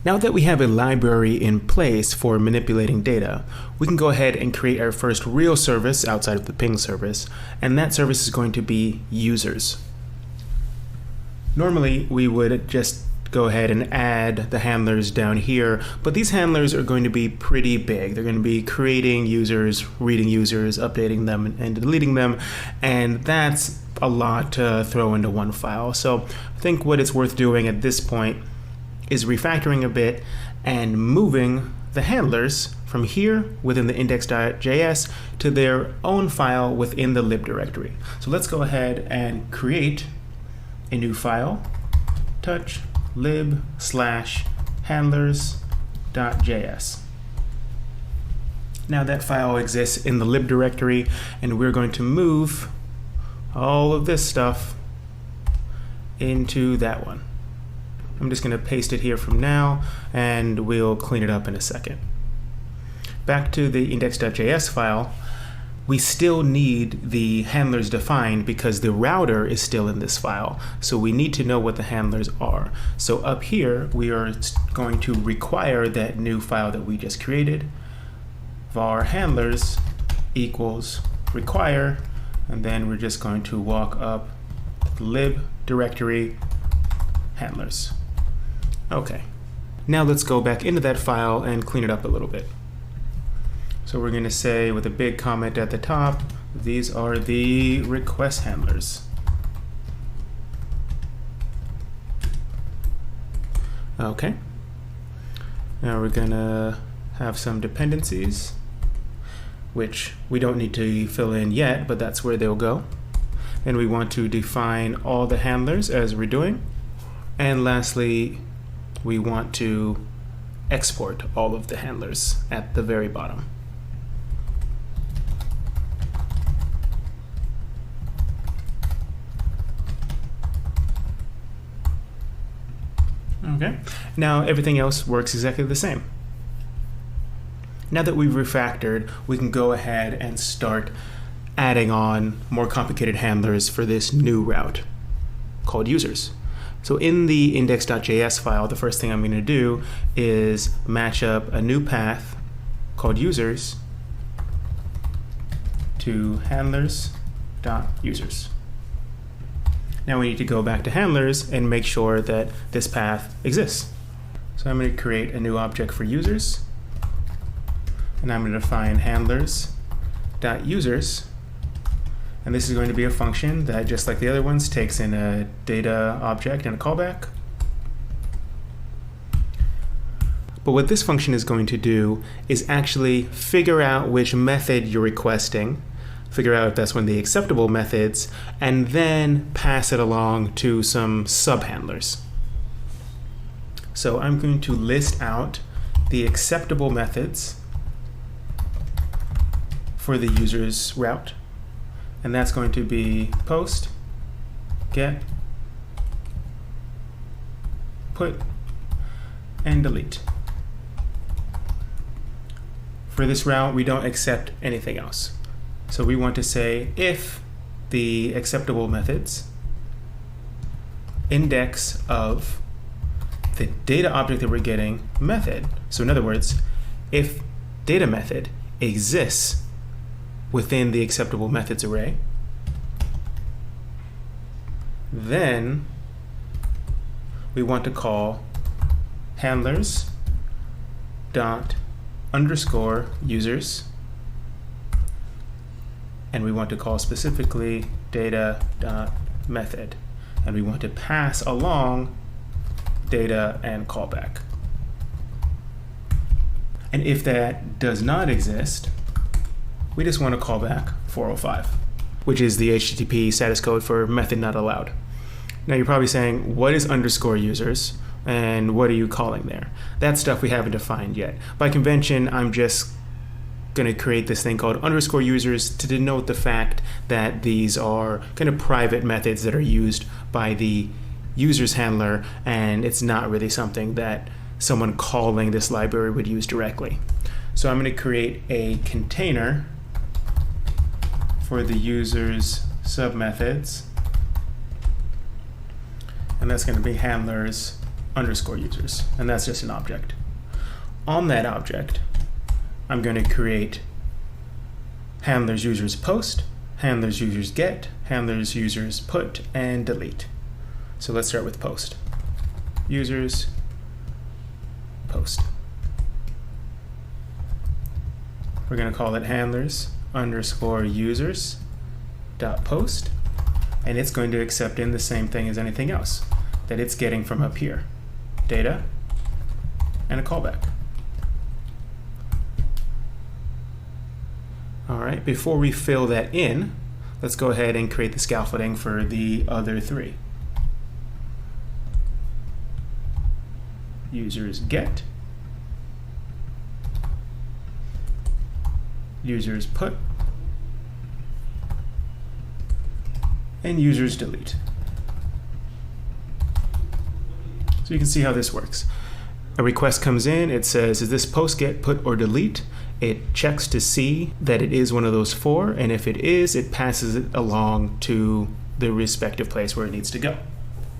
Now that we have a library in place for manipulating data, we can go ahead and create our first real service outside of the ping service, and that service is going to be users. Normally, we would just go ahead and add the handlers down here, but these handlers are going to be pretty big. They're going to be creating users, reading users, updating them, and deleting them, and that's a lot to throw into one file. So I think what it's worth doing at this point is refactoring a bit and moving the handlers from here within the index.js to their own file within the lib directory. So let's go ahead and create a new file, touch lib/handlers.js. Now that file exists in the lib directory, and we're going to move all of this stuff into that one. I'm just going to paste it here from now, and we'll clean it up in a second. Back to the index.js file, we still need the handlers defined because the router is still in this file. So we need to know what the handlers are. So up here, we are going to require that new file that we just created, var handlers equals require, and then we're just going to walk up the lib directory handlers. Okay, now let's go back into that file and clean it up a little bit. So we're going to say with a big comment at the top, these are the request handlers. Okay, now we're going to have some dependencies, which we don't need to fill in yet, but that's where they'll go. And we want to define all the handlers as we're doing. And lastly, we want to export all of the handlers at the very bottom. Okay, now everything else works exactly the same. Now that we've refactored, we can go ahead and start adding on more complicated handlers for this new route called users. So in the index.js file, the first thing I'm going to do is match up a new path called users to handlers.users. Now we need to go back to handlers and make sure that this path exists. So I'm going to create a new object for users, and I'm going to define handlers.users. And this is going to be a function that, just like the other ones, takes in a data object and a callback. But what this function is going to do is actually figure out which method you're requesting, figure out if that's one of the acceptable methods, and then pass it along to some sub-handlers. So I'm going to list out the acceptable methods for the user's route. And that's going to be post, get, put, and delete. For this route, we don't accept anything else. So we want to say if the acceptable methods index of the data object that we're getting method. So in other words, if data method exists within the acceptable methods array, then we want to call handlers dot underscore users, and we want to call specifically data dot method, and we want to pass along data and callback. And if that does not exist, we just want to call back 405, which is the HTTP status code for method not allowed. Now you're probably saying, what is underscore users and what are you calling there? That stuff we haven't defined yet. By convention, I'm just going to create this thing called underscore users to denote the fact that these are kind of private methods that are used by the users handler, and it's not really something that someone calling this library would use directly. So I'm going to create a container for the user's submethods, and that's going to be handlers underscore users, and that's just an object. On that object, I'm going to create handlers users post, handlers users get, handlers users put, and delete. So let's start with post. Users post. We're going to call it handlers underscore users dot post, and it's going to accept in the same thing as anything else that it's getting from up here. Data and a callback. All right, before we fill that in, let's go ahead and create the scaffolding for the other three. Users get, users put, and users delete. So you can see how this works. A request comes in, it says, is this post get, put, or delete? It checks to see that it is one of those four, and if it is, it passes it along to the respective place where it needs to go.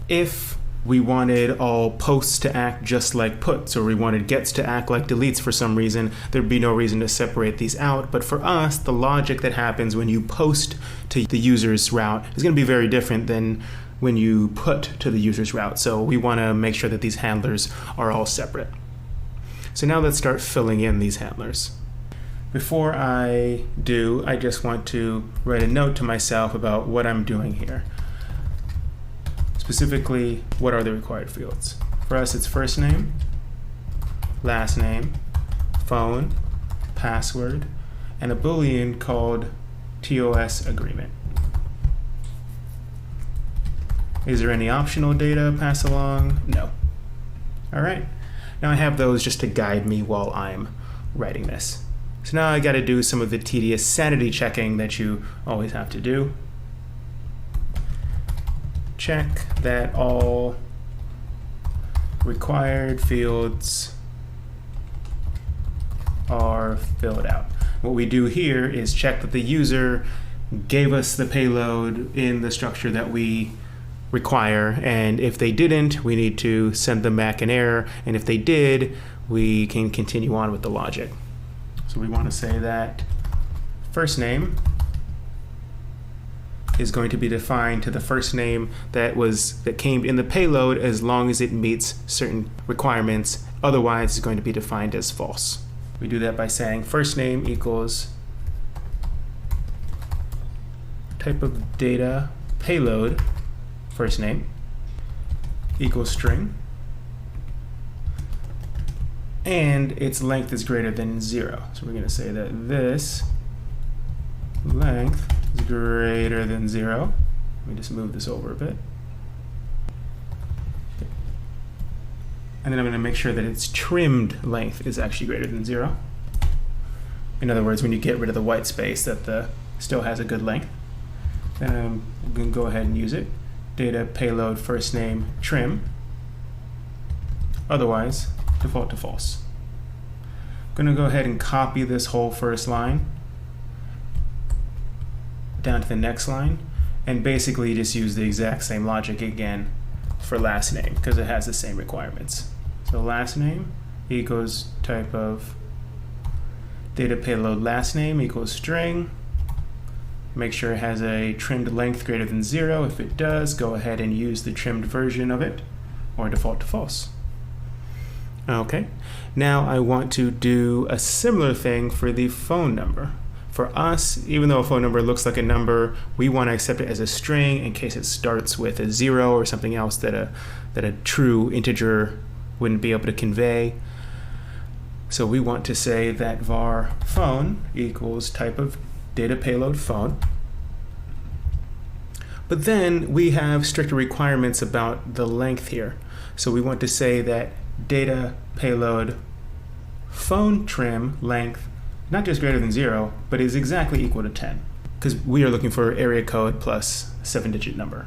If we wanted all posts to act just like puts, or we wanted gets to act like deletes for some reason, there'd be no reason to separate these out. But for us, the logic that happens when you post to the user's route is going to be very different than when you put to the user's route. So we want to make sure that these handlers are all separate. So now let's start filling in these handlers. Before I do, I just want to write a note to myself about what I'm doing here. Specifically, what are the required fields? For us, it's first name, last name, phone, password, and a Boolean called TOS agreement. Is there any optional data pass along? No. All right. Now I have those just to guide me while I'm writing this. So now I got to do some of the tedious sanity checking that you always have to do. Check that all required fields are filled out. What we do here is check that the user gave us the payload in the structure that we require, and if they didn't, we need to send them back an error, and if they did, we can continue on with the logic. So we want to say that first name is going to be defined to the first name that came in the payload as long as it meets certain requirements. Otherwise, it's going to be defined as false. We do that by saying first name equals type of data payload first name equals string, and its length is greater than 0. So we're going to say that this length is greater than 0. Let me just move this over a bit. And then I'm going to make sure that its trimmed length is actually greater than 0. In other words, when you get rid of the white space, that still has a good length. Then I'm going to go ahead and use it. Data payload first name trim. Otherwise, default to false. I'm going to go ahead and copy this whole first line down to the next line, and basically just use the exact same logic again for last name because it has the same requirements. So last name equals type of data payload last name equals string. Make sure it has a trimmed length greater than 0. If it does, go ahead and use the trimmed version of it, or default to false. Okay, now I want to do a similar thing for the phone number. For us, even though a phone number looks like a number, we want to accept it as a string in case it starts with a 0 or something else that a true integer wouldn't be able to convey. So we want to say that var phone equals type of data payload phone. But then we have stricter requirements about the length here. So we want to say that data payload phone trim length not just greater than 0, but is exactly equal to 10, because we are looking for area code plus a 7-digit number.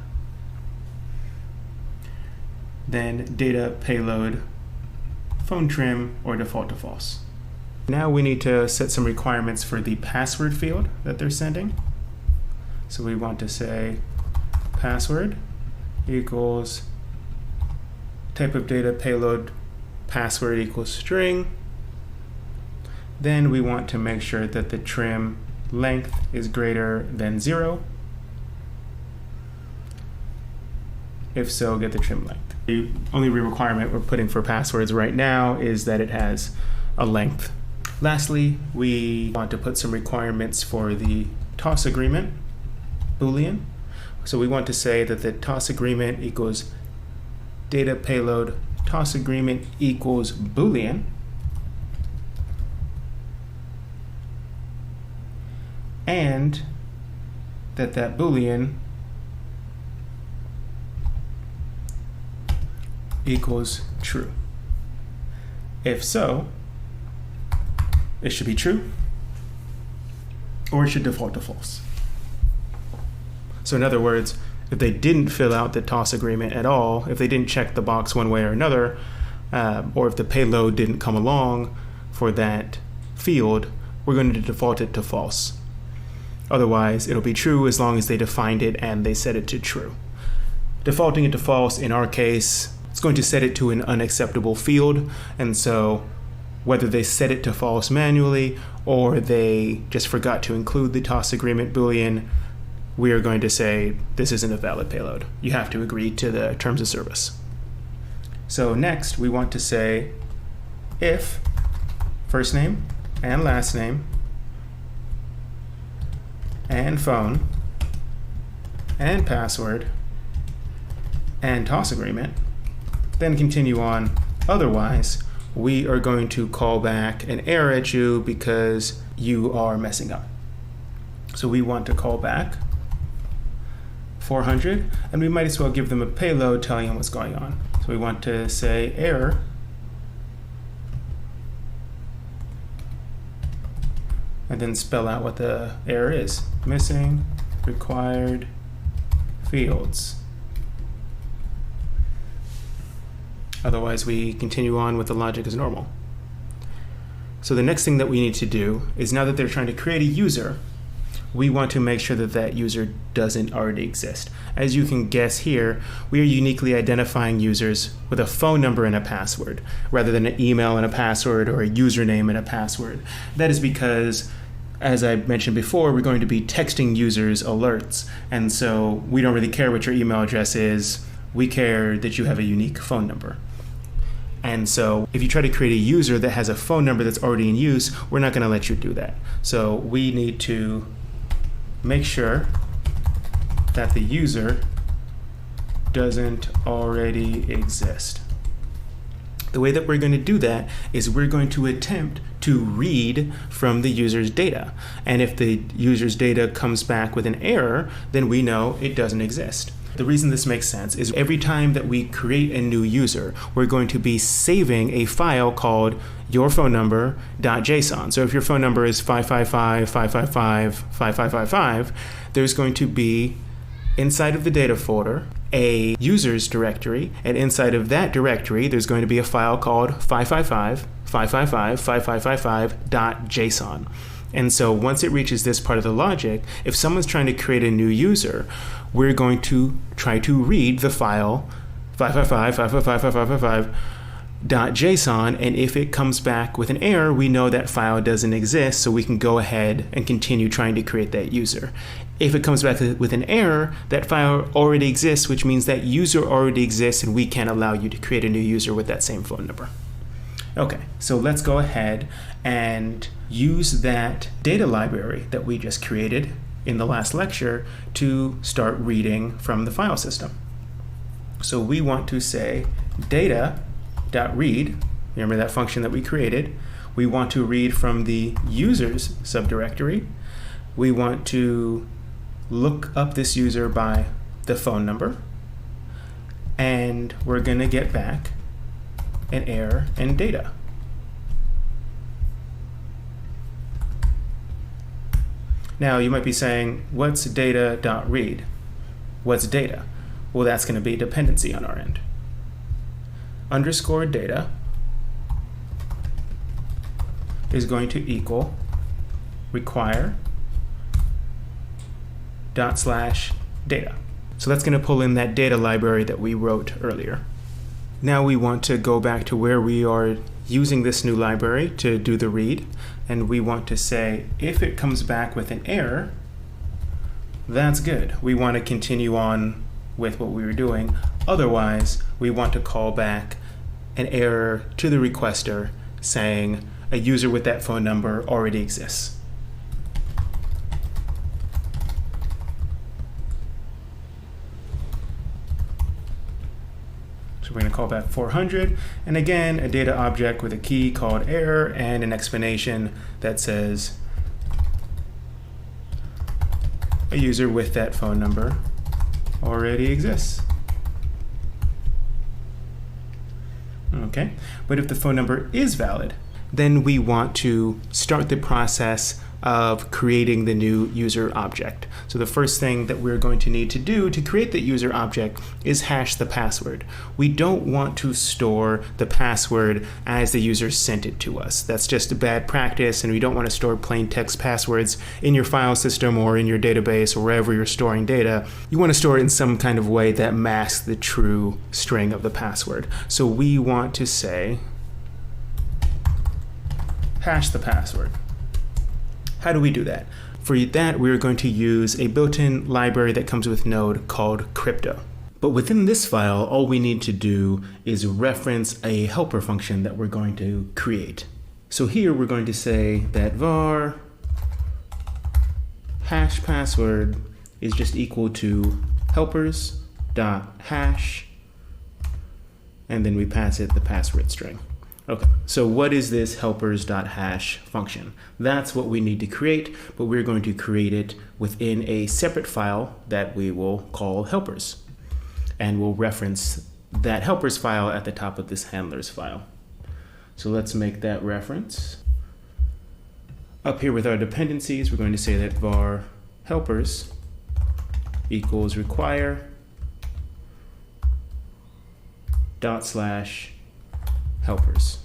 Then data payload phone trim or default to false. Now we need to set some requirements for the password field that they're sending. So we want to say password equals type of data payload password equals string. Then we want to make sure that the trim length is greater than 0. If so, get the trim length. The only requirement we're putting for passwords right now is that it has a length. Lastly, we want to put some requirements for the toss agreement Boolean. So we want to say that the toss agreement equals data payload toss agreement equals Boolean. And that Boolean equals true. If so, it should be true, or it should default to false. So in other words, if they didn't fill out the toss agreement at all, if they didn't check the box one way or another, or if the payload didn't come along for that field, we're going to default it to false. Otherwise, it'll be true as long as they defined it and they set it to true. Defaulting it to false, in our case, it's going to set it to an unacceptable field, and so whether they set it to false manually or they just forgot to include the toss agreement Boolean, we are going to say this isn't a valid payload. You have to agree to the terms of service. So next, we want to say if first name and last name and phone and password and toss agreement, then continue on. Otherwise, we are going to call back an error at you because you are messing up. So we want to call back 400, and we might as well give them a payload telling them what's going on. So we want to say error and then spell out what the error is. Missing required fields. Otherwise, we continue on with the logic as normal. So the next thing that we need to do is, now that they're trying to create a user, we want to make sure that that user doesn't already exist. As you can guess here, we are uniquely identifying users with a phone number and a password, rather than an email and a password or a username and a password. That is because, as I mentioned before, we're going to be texting users alerts, and so we don't really care what your email address is. We care that you have a unique phone number. And so if you try to create a user that has a phone number that's already in use, we're not going to let you do that. So we need to make sure that the user doesn't already exist. The way that we're going to do that is we're going to attempt to read from the user's data. And if the user's data comes back with an error, then we know it doesn't exist. The reason this makes sense is every time that we create a new user, we're going to be saving a file called yourphonenumber.json. So if your phone number is 555-555-5555, there's going to be, inside of the data folder, a users directory, and inside of that directory, there's going to be a file called 555-555-5555.json. And so once it reaches this part of the logic, if someone's trying to create a new user, we're going to try to read the file 555-555-555.json, and if it comes back with an error, we know that file doesn't exist, so we can go ahead and continue trying to create that user. If it comes back with an error, that file already exists, which means that user already exists, and we can't allow you to create a new user with that same phone number. Okay, so let's go ahead and use that data library that we just created in the last lecture to start reading from the file system. So we want to say data.read, remember that function that we created. We want to read from the users subdirectory. We want to look up this user by the phone number, and we're going to get back an error in data. Now you might be saying, what's data.read? What's data? Well, that's going to be a dependency on our end. Underscore data is going to equal require /data. So that's going to pull in that data library that we wrote earlier. Now we want to go back to where we are using this new library to do the read, and we want to say if it comes back with an error, that's good. We want to continue on with what we were doing. Otherwise, we want to call back an error to the requester saying a user with that phone number already exists. So we're going to call back 400, and again, a data object with a key called error and an explanation that says a user with that phone number already exists. Okay, but if the phone number is valid, then we want to start the process of creating the new user object. So the first thing that we're going to need to do to create the user object is hash the password. We don't want to store the password as the user sent it to us. That's just a bad practice, and we don't want to store plain text passwords in your file system or in your database or wherever you're storing data. You want to store it in some kind of way that masks the true string of the password. So we want to say hash the password. How do we do that? For that, we're going to use a built-in library that comes with Node called crypto. But within this file, all we need to do is reference a helper function that we're going to create. So here we're going to say that var hash password is just equal to helpers.hash, and then we pass it the password string. Okay, so what is this helpers.hash function? That's what we need to create, but we're going to create it within a separate file that we will call helpers. And we'll reference that helpers file at the top of this handlers file. So let's make that reference. Up here with our dependencies, we're going to say that var helpers equals require // helpers.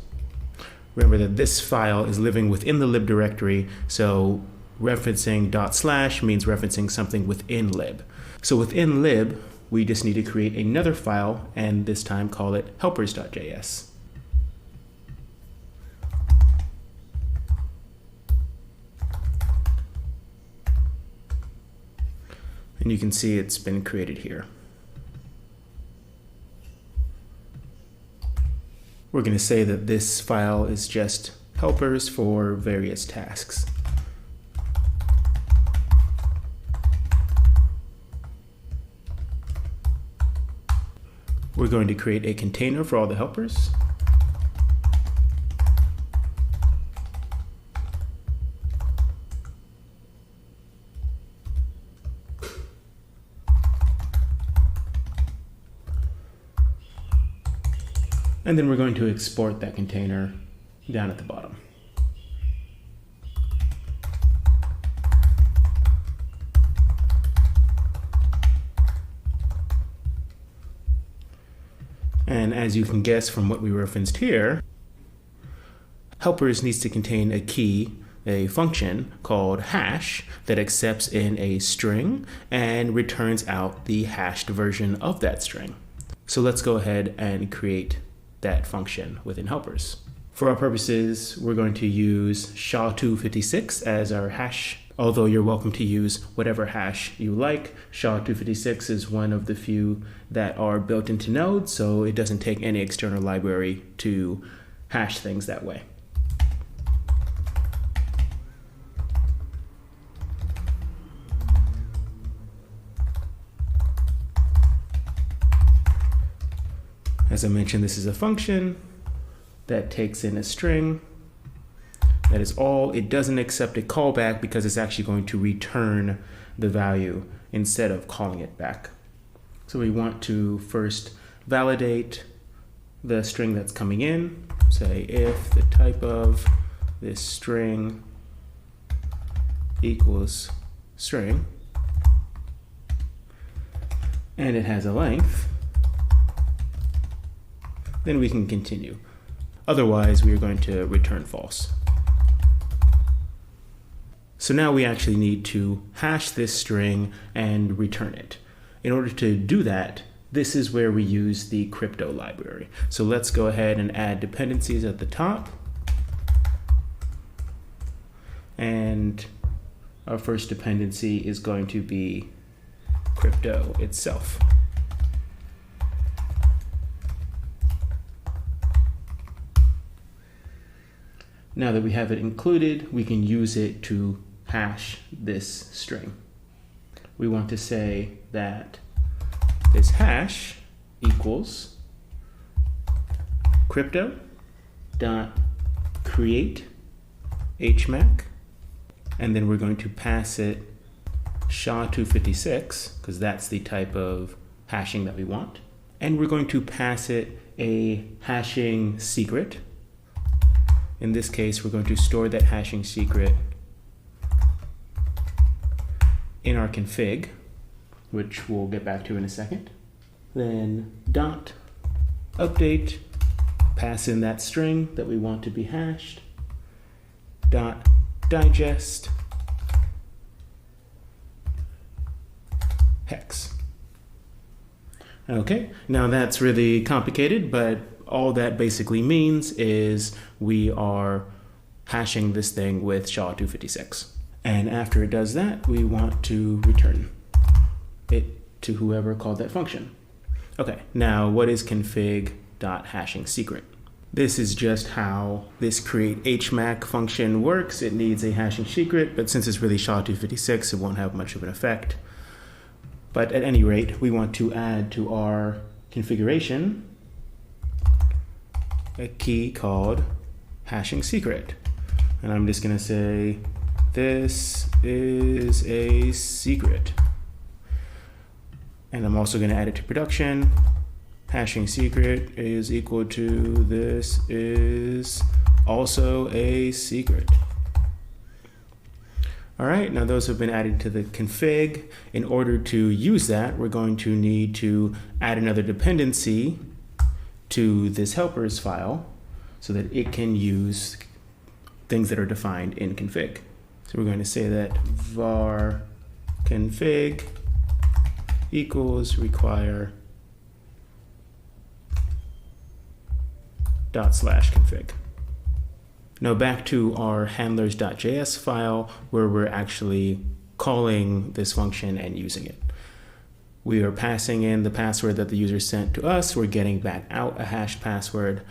Remember that this file is living within the lib directory, so referencing // means referencing something within lib. So within lib, we just need to create another file and this time call it helpers.js. And you can see it's been created here. We're going to say that this file is just helpers for various tasks. We're going to create a container for all the helpers. And then we're going to export that container down at the bottom. And as you can guess from what we referenced here, helpers needs to contain a key, a function called hash that accepts in a string and returns out the hashed version of that string. So let's go ahead and create that function within helpers. For our purposes, we're going to use SHA-256 as our hash, although you're welcome to use whatever hash you like. SHA-256 is one of the few that are built into Node, so it doesn't take any external library to hash things that way. As I mentioned, this is a function that takes in a string. That is all. It doesn't accept a callback because it's actually going to return the value instead of calling it back. So we want to first validate the string that's coming in. Say if the type of this string equals string, and it has a length, then we can continue. Otherwise, we are going to return false. So now we actually need to hash this string and return it. In order to do that, this is where we use the crypto library. So let's go ahead and add dependencies at the top. And our first dependency is going to be crypto itself. Now that we have it included, we can use it to hash this string. We want to say that this hash equals crypto dot create hmac, and then we're going to pass it SHA-256 because that's the type of hashing that we want, and we're going to pass it a hashing secret. In this case, we're going to store that hashing secret in our config, which we'll get back to in a second. Then dot update, pass in that string that we want to be hashed, dot digest hex. Okay, now that's really complicated, but all that basically means is we are hashing this thing with SHA-256. And after it does that, we want to return it to whoever called that function. Okay, now what is config.hashing secret? This is just how this create hmac function works. It needs a hashing secret, but since it's really SHA-256, it won't have much of an effect. But at any rate, we want to add to our configuration a key called hashing secret. And I'm just going to say, this is a secret. And I'm also going to add it to production. Hashing secret is equal to this is also a secret. All right, now those have been added to the config. In order to use that, we're going to need to add another dependency to this helpers file so that it can use things that are defined in config. So we're going to say that var config equals require /config. Now back to our handlers.js file where we're actually calling this function and using it. We are passing in the password that the user sent to us. We're getting back out a hashed password.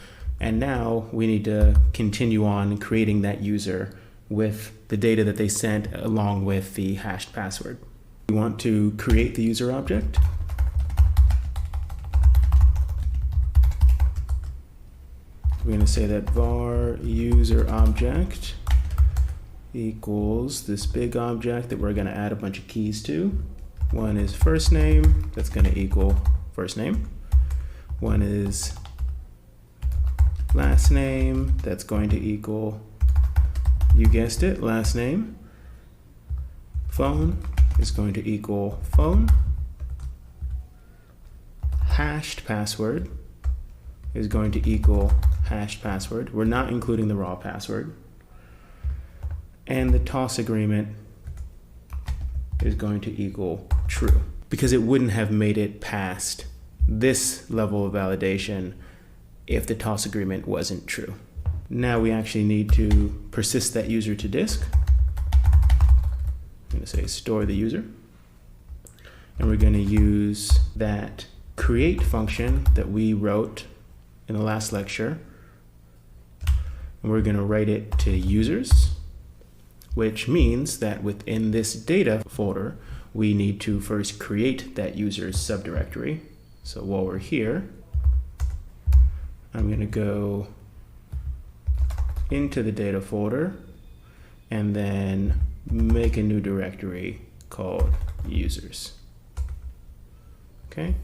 And now we need to continue on creating that user with the data that they sent along with the hashed password. We want to create the user object. We're going to say that var user object equals this big object that we're going to add a bunch of keys to. One is first name, that's going to equal first name. One is last name, that's going to equal, you guessed it, last name. Phone is going to equal phone. Hashed password is going to equal hashed password. We're not including the raw password. And the toss agreement is going to equal true, because it wouldn't have made it past this level of validation if the toss agreement wasn't true. Now we actually need to persist that user to disk. I'm going to say store the user. And we're going to use that create function that we wrote in the last lecture. And we're going to write it to users, which means that within this data folder, we need to first create that user's subdirectory. So while we're here, I'm going to go into the data folder and then make a new directory called users. Okay,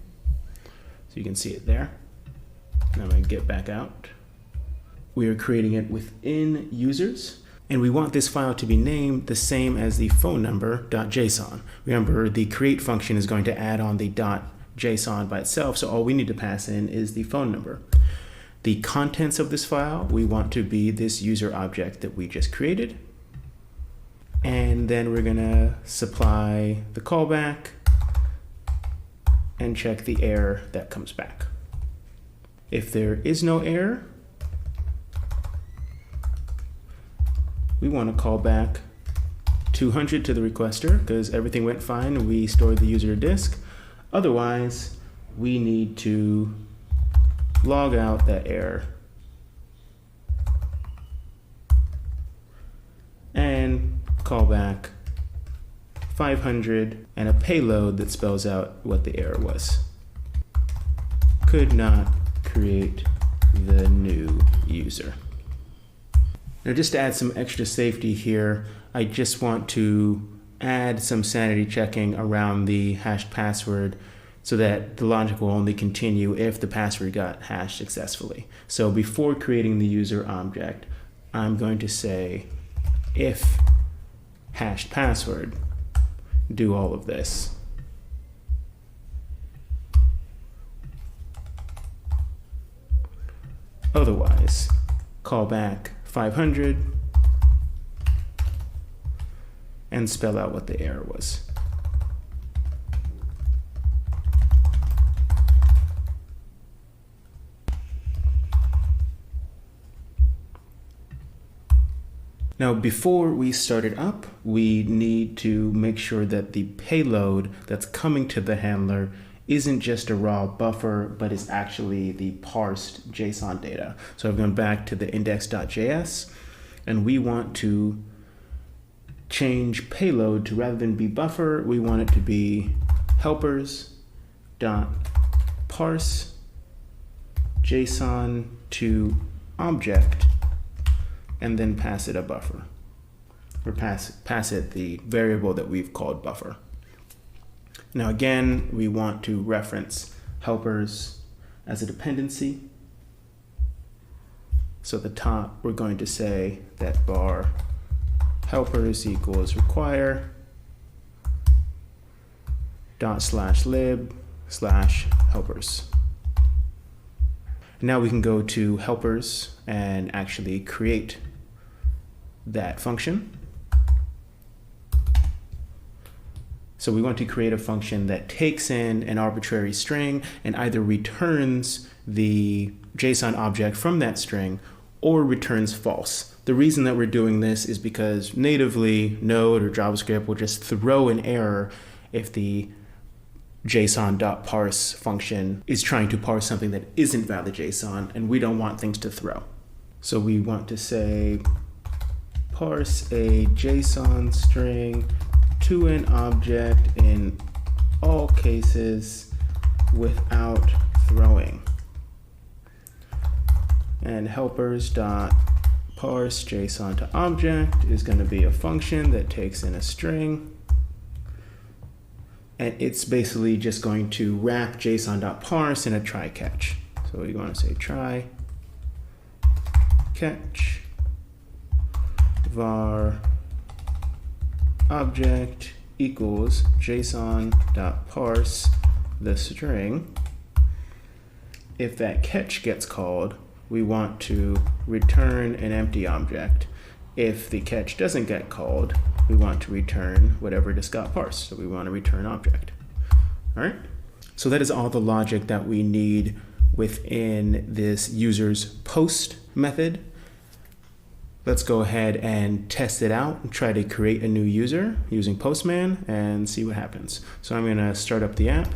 so you can see it there. Now I'm going to get back out. We are creating it within users, and we want this file to be named the same as the phone number.json. Remember, the create function is going to add on the .json by itself, so all we need to pass in is the phone number. The contents of this file, we want to be this user object that we just created. And then we're going to supply the callback and check the error that comes back. If there is no error, we want to call back 200 to the requester because everything went fine and we stored the user disk. Otherwise, we need to log out that error and call back 500 and a payload that spells out what the error was. Could not create the new user. Now, just to add some extra safety here, I just want to add some sanity checking around the hashed password so that the logic will only continue if the password got hashed successfully. So before creating the user object, I'm going to say if hashed password, do all of this. Otherwise, call back 500 and spell out what the error was. Now, before we start it up, we need to make sure that the payload that's coming to the handler isn't just a raw buffer, but is actually the parsed JSON data. So I've gone back to the index.js, and we want to change payload to, rather than be buffer, we want it to be helpers.parse JSON to object, and then pass it a buffer, or pass it the variable that we've called buffer. Now again, we want to reference helpers as a dependency. So at the top, we're going to say that var helpers equals require ./lib/helpers. Now we can go to helpers and actually create that function. So we want to create a function that takes in an arbitrary string and either returns the JSON object from that string or returns false. The reason that we're doing this is because natively Node or JavaScript will just throw an error if the JSON.parse function is trying to parse something that isn't valid JSON, and we don't want things to throw. So we want to say parse a JSON string to an object in all cases without throwing. And helpers.parse JSON to object is going to be a function that takes in a string. And it's basically just going to wrap JSON.parse in a try catch. So we want to say try catch var object equals JSON.parse the string. If that catch gets called, we want to return an empty object. If the catch doesn't get called, we want to return whatever just got parsed. So we want to return object. All right. So that is all the logic that we need within this user's post method. Let's go ahead and test it out and try to create a new user using Postman and see what happens. So I'm going to start up the app.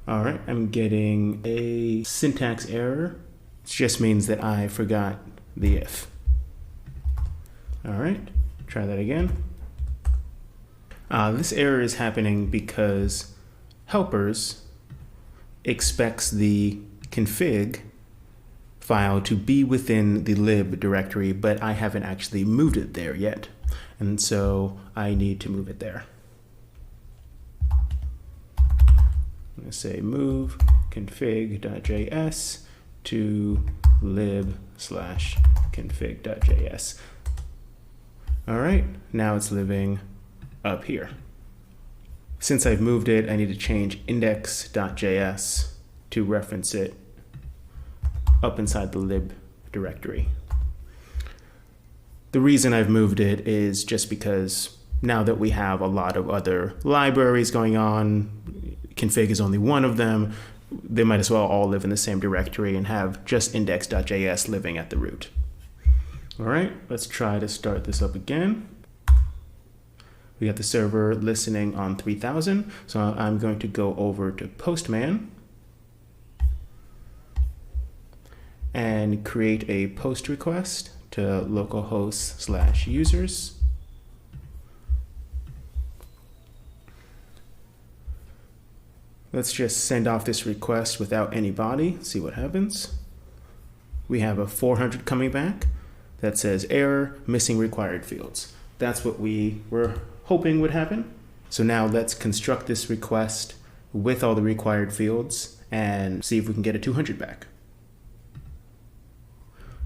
All right, I'm getting a syntax error. It just means that I forgot the if. All right, try that again. This error is happening because helpers expects the config file to be within the lib directory, but I haven't actually moved it there yet. And so I need to move it there. I'm going to say move config.js to lib/config.js. All right, now it's living up here. Since I've moved it, I need to change index.js to reference it up inside the lib directory. The reason I've moved it is just because now that we have a lot of other libraries going on, config is only one of them, they might as well all live in the same directory and have just index.js living at the root. All right, let's try to start this up again. We got the server listening on 3000, so I'm going to go over to Postman and create a post request to localhost/users. Let's just send off this request without any body, see what happens. We have a 400 coming back that says error, missing required fields. That's what we were hoping would happen. So now let's construct this request with all the required fields and see if we can get a 200 back.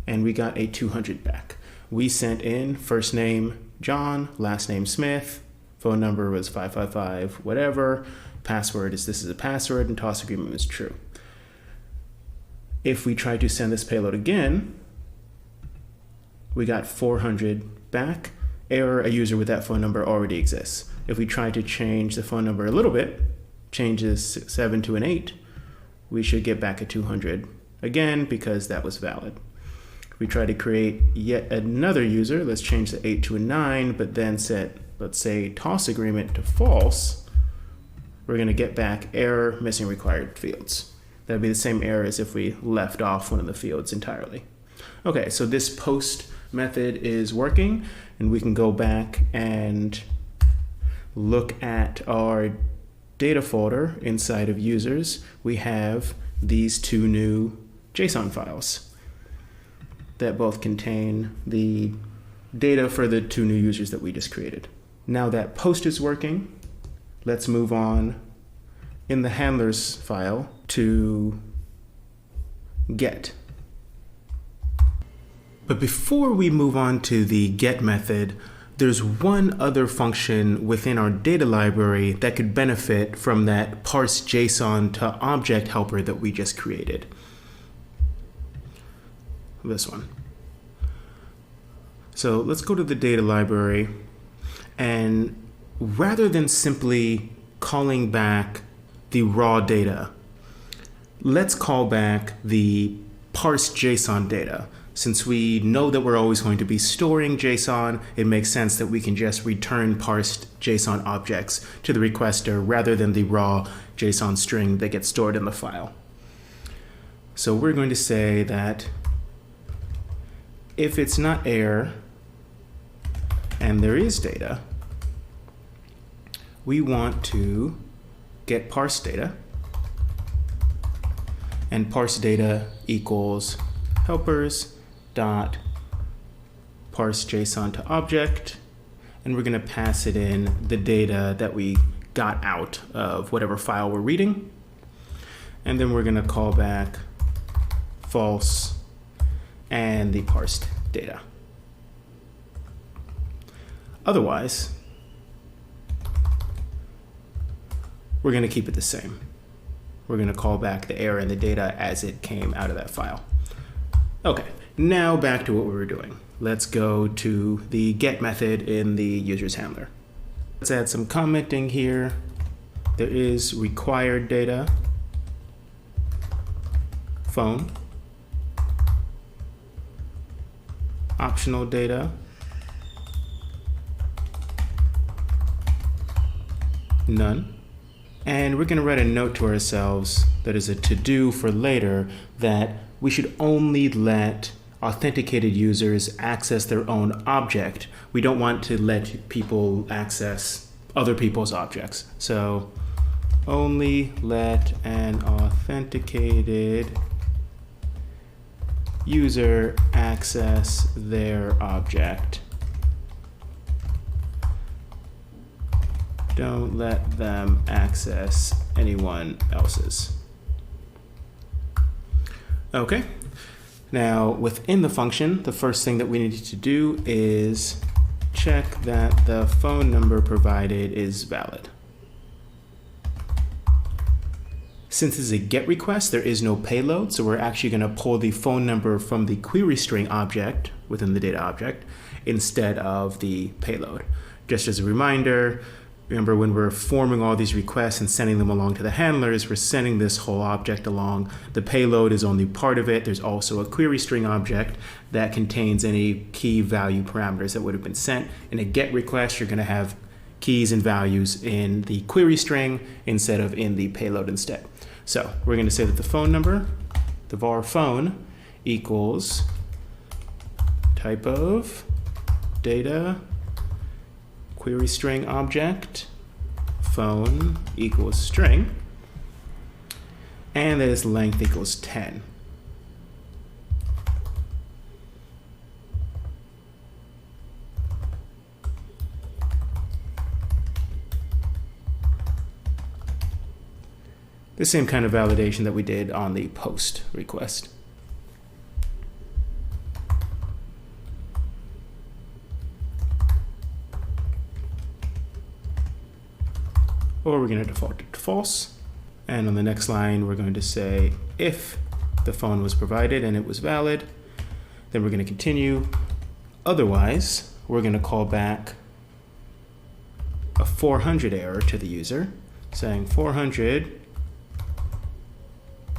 And we got a 200 back. We sent in first name John, last name Smith, phone number was 555 whatever, password is this is a password, and toss agreement was true. If we try to send this payload again, we got 400 back. Error, a user with that phone number already exists. If we try to change the phone number a little bit, change this 7 to an 8, we should get back a 200 again because that was valid. If we try to create yet another user, let's change the 8 to a 9, but then set, let's say, toss agreement to false, we're going to get back error, missing required fields. That would be the same error as if we left off one of the fields entirely. Okay, so this post method is working, and we can go back and look at our data folder inside of users. We have these two new JSON files that both contain the data for the two new users that we just created. Now that post is working, let's move on in the handlers file to get. But before we move on to the get method, there's one other function within our data library that could benefit from that parse JSON to object helper that we just created. This one. So let's go to the data library, and rather than simply calling back the raw data, let's call back the parse JSON data. Since we know that we're always going to be storing JSON, it makes sense that we can just return parsed JSON objects to the requester rather than the raw JSON string that gets stored in the file. So we're going to say that if it's not error and there is data, we want to get parse data, and parse data equals helpers dot parse JSON to object, and we're going to pass it in the data that we got out of whatever file we're reading, and then we're going to call back false and the parsed data. Otherwise, we're going to keep it the same. We're going to call back the error and the data as it came out of that file. Okay, now back to what we were doing. Let's go to the get method in the user's handler. Let's add some commenting here. There is required data, phone, optional data, none. And we're going to write a note to ourselves that is a to-do for later that we should only let authenticated users access their own object. We don't want to let people access other people's objects. So only let an authenticated user access their object. Don't let them access anyone else's. Okay. Now, within the function, the first thing that we need to do is check that the phone number provided is valid. Since this is a GET request, there is no payload, so we're actually going to pull the phone number from the query string object within the data object instead of the payload. Just as a reminder, remember when we're forming all these requests and sending them along to the handlers, we're sending this whole object along. The payload is only part of it. There's also a query string object that contains any key value parameters that would have been sent. In a GET request, you're going to have keys and values in the query string instead of in the payload instead. So we're going to say that the phone number, the var phone, equals type of data query string object phone equals string, and that is length equals 10. The same kind of validation that we did on the post request. Or we're going to default it to false. And on the next line, we're going to say if the phone was provided and it was valid, then we're going to continue. Otherwise, we're going to call back a 400 error to the user, saying 400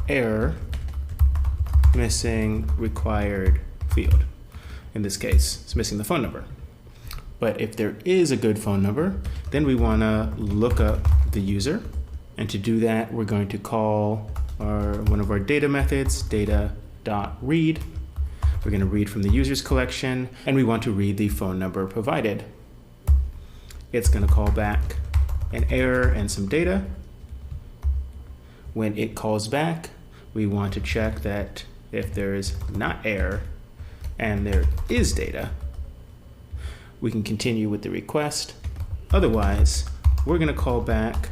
error missing required field. In this case, it's missing the phone number. But if there is a good phone number, then we want to look up the user. And to do that, we're going to call one of our data methods, data.read. We're going to read from the user's collection, and we want to read the phone number provided. It's going to call back an error and some data. When it calls back, we want to check that if there is not error and there is data, we can continue with the request. Otherwise, we're going to call back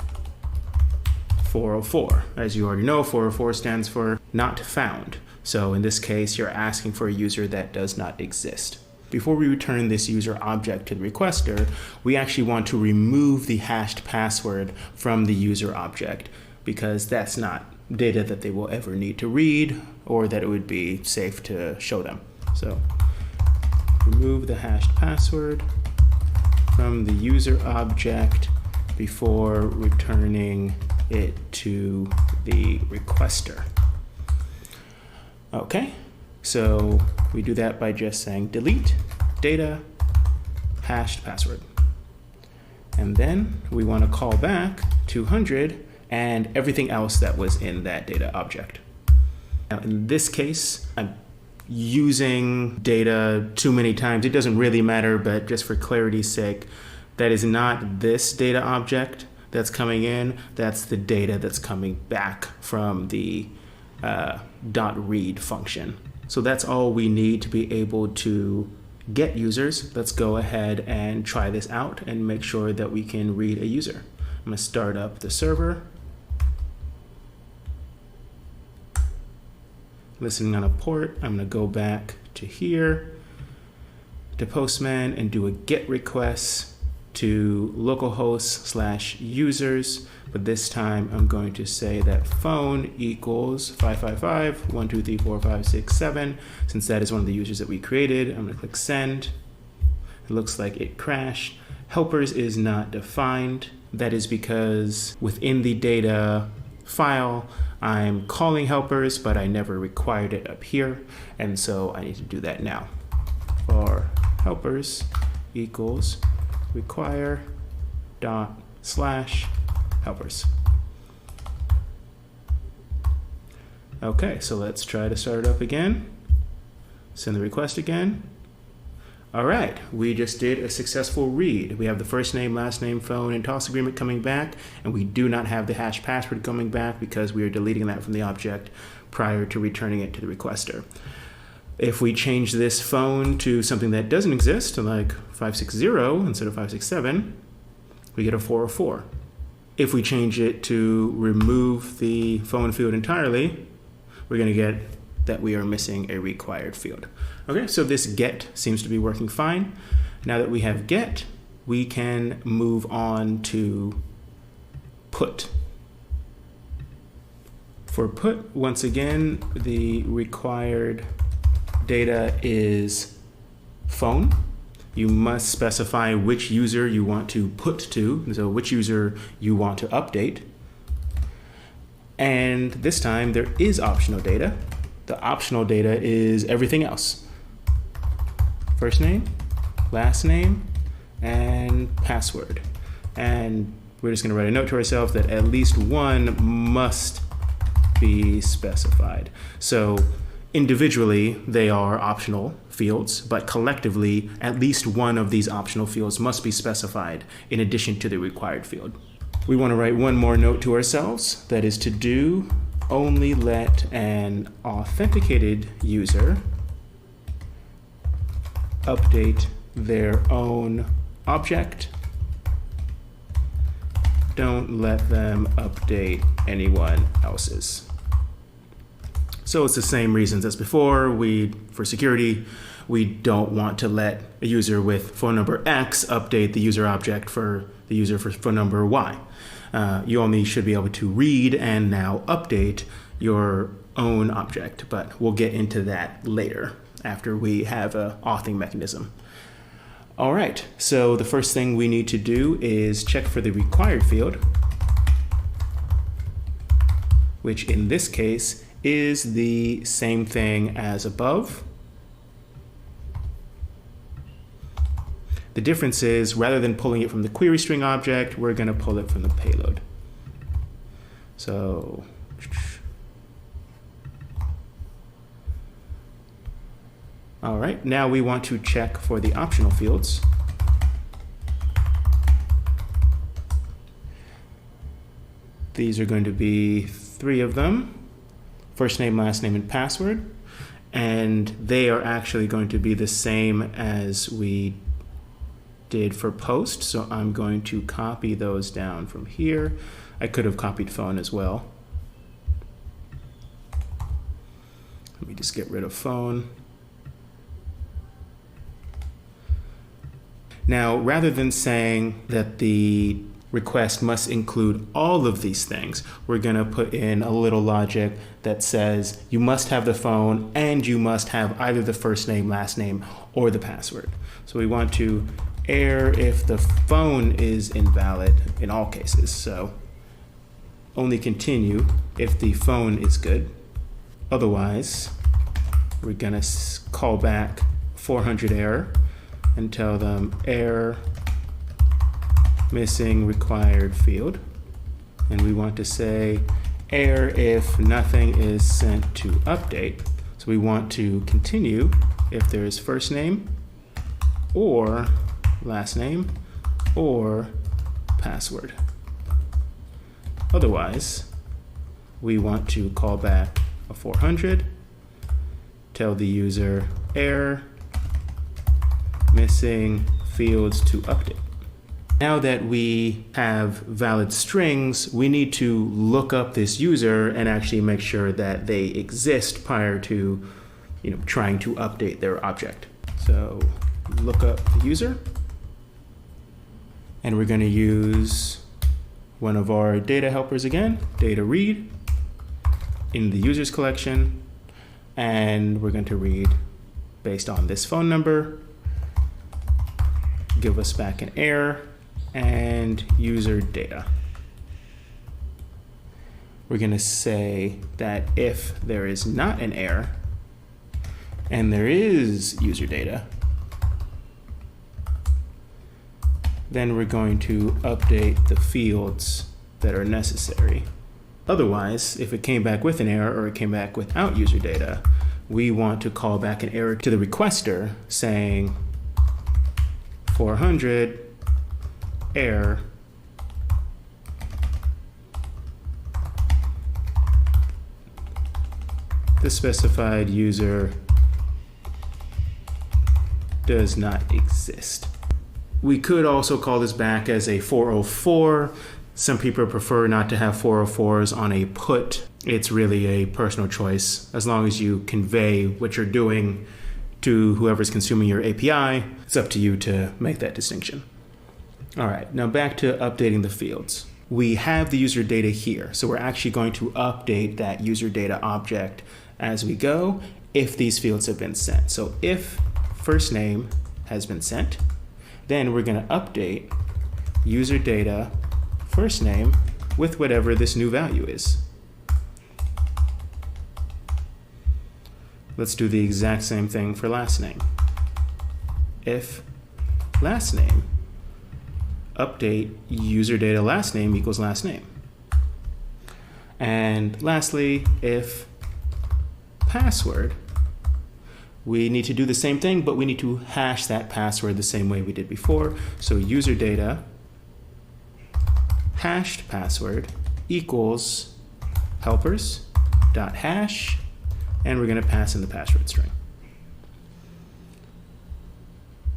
404. As you already know, 404 stands for not found. So in this case, you're asking for a user that does not exist. Before we return this user object to the requester, we actually want to remove the hashed password from the user object, because that's not data that they will ever need to read or that it would be safe to show them. So remove the hashed password from the user object before returning it to the requester. Okay, so we do that by just saying delete data hashed password. And then we want to call back 200 and everything else that was in that data object. Now in this case, I'm using data too many times. It doesn't really matter, but just for clarity's sake, that is not this data object that's coming in. That's the data that's coming back from the .read function. So that's all we need to be able to get users. Let's go ahead and try this out and make sure that we can read a user. I'm going to start up the server. Listening on a port, I'm going to go back to here, to Postman, and do a GET request to localhost/users. But this time I'm going to say that phone equals 555 1 2 3 4 5 6 7. Since that is one of the users that we created, I'm going to click send. It looks like it crashed. Helpers is not defined. That is because within the data file, I'm calling helpers, but I never required it up here, and so I need to do that now. For helpers equals require / helpers. Okay, so let's try to start it up again. Send the request again. All right, we just did a successful read. We have the first name, last name, phone, and toss agreement coming back, and we do not have the hash password coming back because we are deleting that from the object prior to returning it to the requester. If we change this phone to something that doesn't exist, like 560 instead of 567, we get a 404. If we change it to remove the phone field entirely, we're going to get that we are missing a required field. Okay, so this get seems to be working fine. Now that we have get, we can move on to put. For put, once again, the required data is phone. You must specify which user you want to put to, so which user you want to update. And this time there is optional data. The optional data is everything else. First name, last name, and password. And we're just going to write a note to ourselves that at least one must be specified. So individually, they are optional fields, but collectively, at least one of these optional fields must be specified in addition to the required field. We want to write one more note to ourselves, that is to do only let an authenticated user update their own object. Don't let them update anyone else's. So it's the same reasons as before. For security, we don't want to let a user with phone number X update the user object for the user for phone number Y. You only should be able to read and now update your own object, but we'll get into that later after we have an authing mechanism. All right, so the first thing we need to do is check for the required field, which in this case is the same thing as above. The difference is, rather than pulling it from the query string object, we're going to pull it from the payload. So all right, now we want to check for the optional fields. These are going to be 3 of them: first name, last name, and password. And they are actually going to be the same as we did for post. So I'm going to copy those down from here. I could have copied phone as well. Let me just get rid of phone. Now, rather than saying that the request must include all of these things, we're going to put in a little logic that says you must have the phone and you must have either the first name, last name, or the password. So we want to error if the phone is invalid in all cases. So only continue if the phone is good. Otherwise, we're going to call back 400 error and tell them error missing required field. And we want to say error if nothing is sent to update. So we want to continue if there is first name or last name or password. Otherwise, we want to call back a 400, tell the user error missing fields to update. Now that we have valid strings, we need to look up this user and actually make sure that they exist prior to, trying to update their object. So look up the user, and we're going to use one of our data helpers again, data read, in the users collection, and we're going to read based on this phone number, give us back an error, and user data. We're going to say that if there is not an error and there is user data, then we're going to update the fields that are necessary. Otherwise, if it came back with an error or it came back without user data, we want to call back an error to the requester saying 400 error the specified user does not exist. We could also call this back as a 404. Some people prefer not to have 404s on a put. It's really a personal choice. As long as you convey what you're doing to whoever's consuming your API, it's up to you to make that distinction. All right, now back to updating the fields. We have the user data here, so we're actually going to update that user data object as we go if these fields have been sent. So if first name has been sent. Then we're going to update user data first name with whatever this new value is. Let's do the exact same thing for last name. If last name, update user data last name equals last name. And lastly, if password, we need to do the same thing, but we need to hash that password the same way we did before. So user data hashed password equals helpers.hash, and we're going to pass in the password string.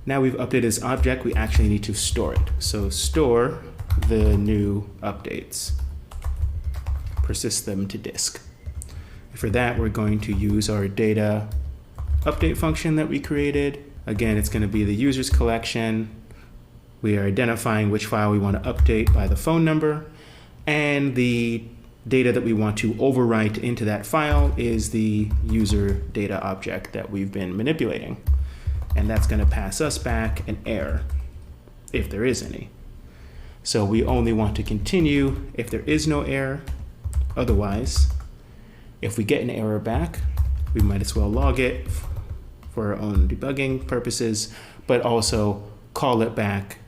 Now we've updated this object, we actually need to store it. So store the new updates, persist them to disk. For that, we're going to use our data update function that we created. Again, it's going to be the users collection. We are identifying which file we want to update by the phone number, and the data that we want to overwrite into that file is the user data object that we've been manipulating. And that's going to pass us back an error, if there is any. So we only want to continue if there is no error. Otherwise, if we get an error back, we might as well log it for our own debugging purposes, but also call it back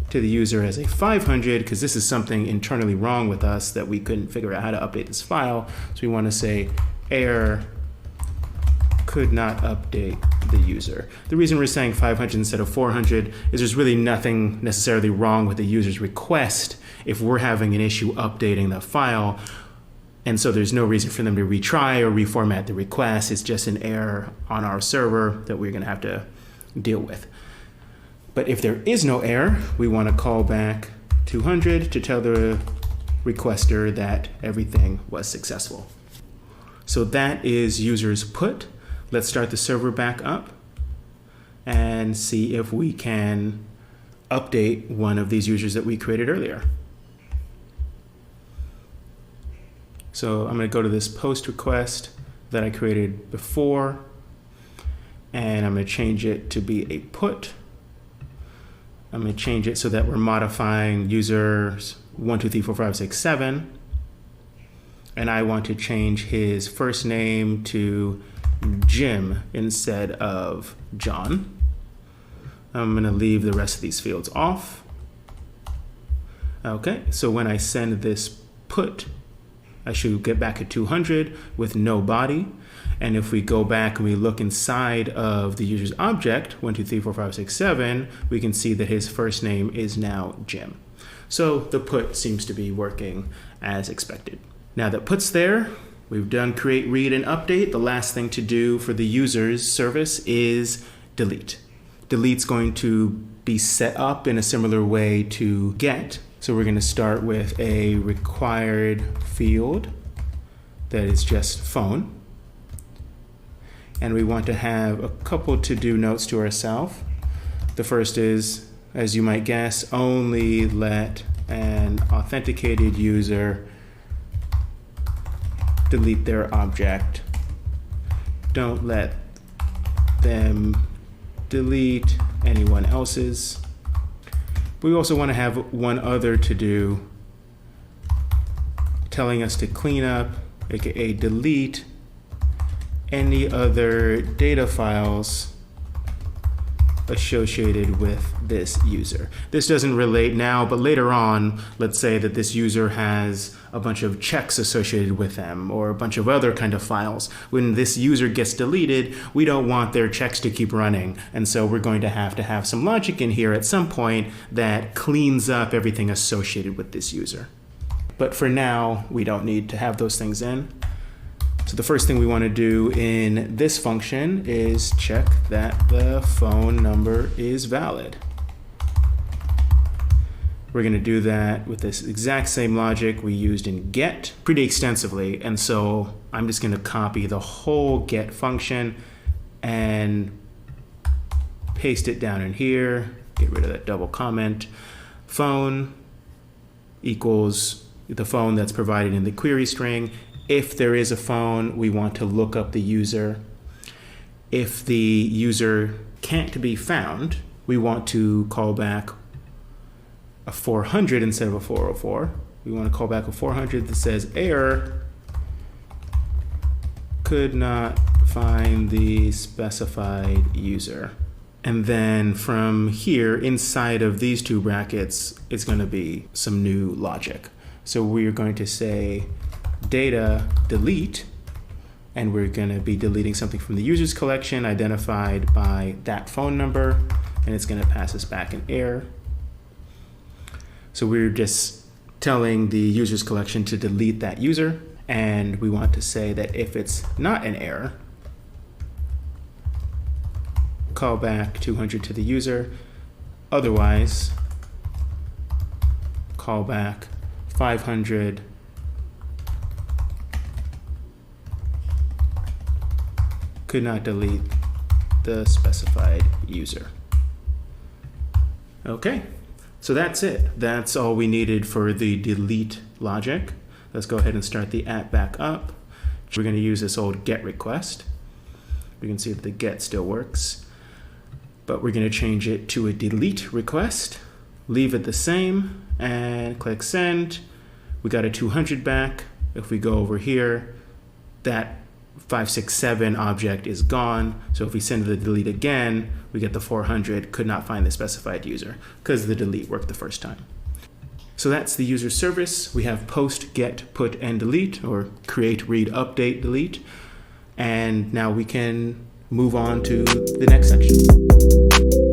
to the user as a 500, because this is something internally wrong with us that we couldn't figure out how to update this file. So we want to say error could not update the user. The reason we're saying 500 instead of 400 is there's really nothing necessarily wrong with the user's request if we're having an issue updating the file. And so there's no reason for them to retry or reformat the request. It's just an error on our server that we're going to have to deal with. But if there is no error, we want to call back 200 to tell the requester that everything was successful. So that is users put. Let's start the server back up and see if we can update one of these users that we created earlier. So I'm going to go to this post request that I created before, and I'm going to change it to be a put. I'm going to change it so that we're modifying users 1, 2, 3, 4, 5, 6, 7. And I want to change his first name to Jim instead of John. I'm going to leave the rest of these fields off. Okay, so when I send this put, I should get back at 200 with no body. And if we go back and we look inside of the user's object, 1, 2, 3, 4, 5, 6, 7, we can see that his first name is now Jim. So the put seems to be working as expected. Now that put's there, we've done create, read, and update. The last thing to do for the user's service is delete. Delete's going to be set up in a similar way to get. So we're going to start with a required field that is just phone. And we want to have a couple to-do notes to ourselves. The first is, as you might guess, only let an authenticated user delete their object. Don't let them delete anyone else's. We also want to have one other to-do telling us to clean up, aka delete, any other data files associated with this user. This doesn't relate now, but later on, let's say that this user has a bunch of checks associated with them or a bunch of other kind of files. When this user gets deleted, we don't want their checks to keep running. And so we're going to have some logic in here at some point that cleans up everything associated with this user. But for now, we don't need to have those things in. So the first thing we want to do in this function is check that the phone number is valid. We're going to do that with this exact same logic we used in get pretty extensively. And so I'm just going to copy the whole get function and paste it down in here. Get rid of that double comment. Phone equals the phone that's provided in the query string. If there is a phone, we want to look up the user. If the user can't be found, we want to call back a 400 instead of a 404. We want to call back a 400 that says error, could not find the specified user. And then from here, inside of these two brackets, it's going to be some new logic. So we're going to say data delete, and we're going to be deleting something from the users collection identified by that phone number, and it's going to pass us back an error. So we're just telling the users collection to delete that user, and we want to say that if it's not an error, call back 200 to the user, otherwise call back 500 could not delete the specified user. Okay, so that's it. That's all we needed for the delete logic. Let's go ahead and start the app back up. We're going to use this old get request. We can see if the get still works, but we're going to change it to a delete request, leave it the same, and click send. We got a 200 back. If we go over here, that 567 object is gone. So if we send the delete again, we get the 400, could not find the specified user, because the delete worked the first time. So that's the user service. We have post, get, put, and delete, or create, read, update, delete. And now we can move on to the next section.